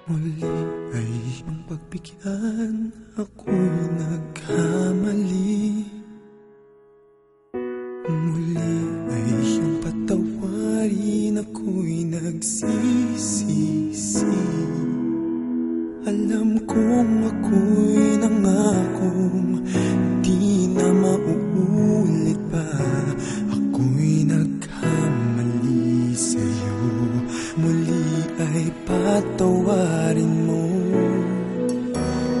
Muli ay iyong pagbigyan, ako'y nagkamali. Muli ay iyong patawarin, ako'y nagsisisi. Alam kong ako'y nangakong di na mauulit pa. Ako'y nagkamali sa'yo, muli ay patawarin mo.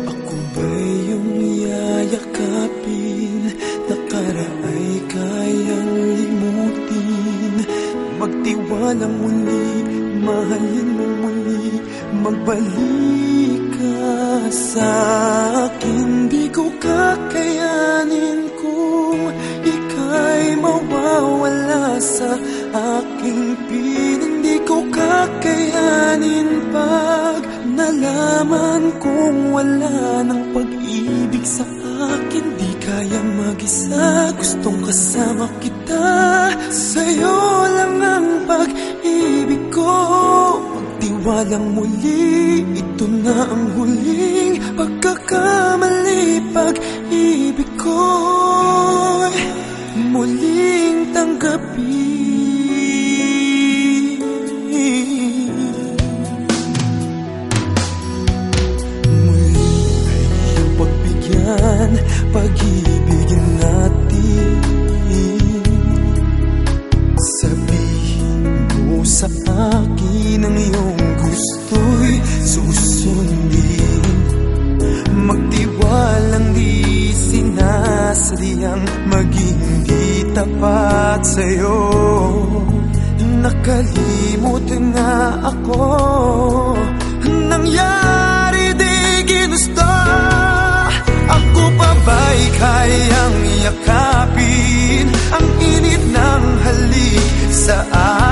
Ako ba'y iyong yayakapin, nakaraay kayang limutin? Magtiwalang muli, mahalin mo muli, magbalik ka sa akin. Di ko kakayanin kung ika'y mawawala sa aking piling. Di ko kakayanin pag nalaman kong wala ng pag-ibig sa akin. Di kaya mag-isa, gustong kasama kita. Sa'yo lang ang pag-ibig ko. Magtiwalang muli, ito na ang huling pagkakamali. Pag-ibig ko'y muling tanggapin. Muli ay iyong pagbigyan, pag-ibigin natin. Sabihin mo sa akin ang iyong gusto'y susundin. Magtiwalang di sinasadyang maging di tapat sa'yo. Nakalimutan na ako, nangyari di ginusto. Ako pa ba'y kayang yakapin ang init ng halik sa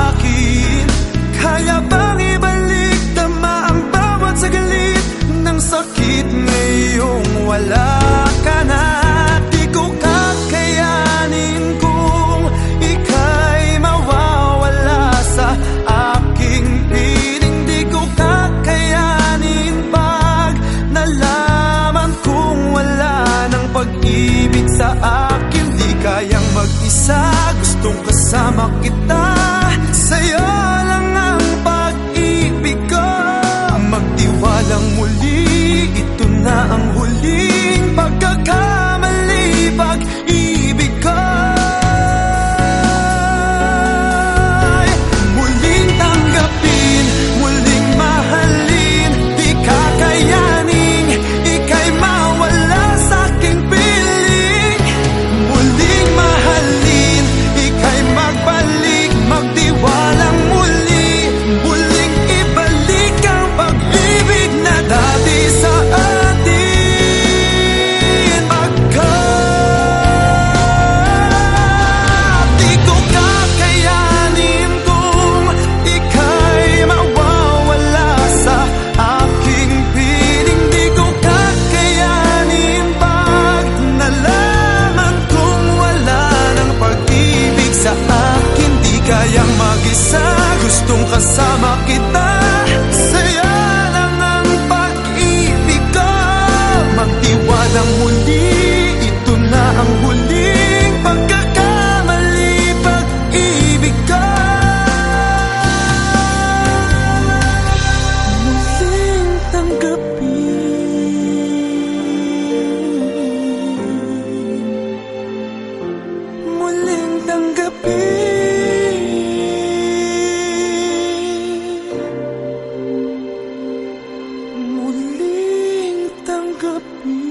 akin? Kaya bang ibalik tama ang bawat saglit ng sakit ngayong wala ka na? Di ko kakayanin kung ika'y mawawala sa aking piling. Di ko kakayanin pag nalaman kong wala ng pag-ibig sa akin. Di kayang mag-isa, gustong kasama kita. Sa'yo lang ang pag-ibig ko. Magtiwalang muli, ito na ang huling pagkakamali. Pag-ibig ko muling tanggapin, muling mahalin. Di kakayanin ika'y mawala sa aking piling. Muling mahalin, ika'y magbalik, magtiwalang muli, muling ibalik ang pag-ibig na dati sa atin. Di ko kakayanin kung ika'y mawawala sa aking piling. Di ko kakayanin pag nalaman kong wala ng pag-ibig sa akin. Di kayang mag-isa, gustong kasama kita. Sa'yo lang ang pag-ibig ko. Magtiwalang muli, ito na ang huling pagkakamali. Pag-ibig ko muling tanggapin, muling tanggapin, muling tanggapin.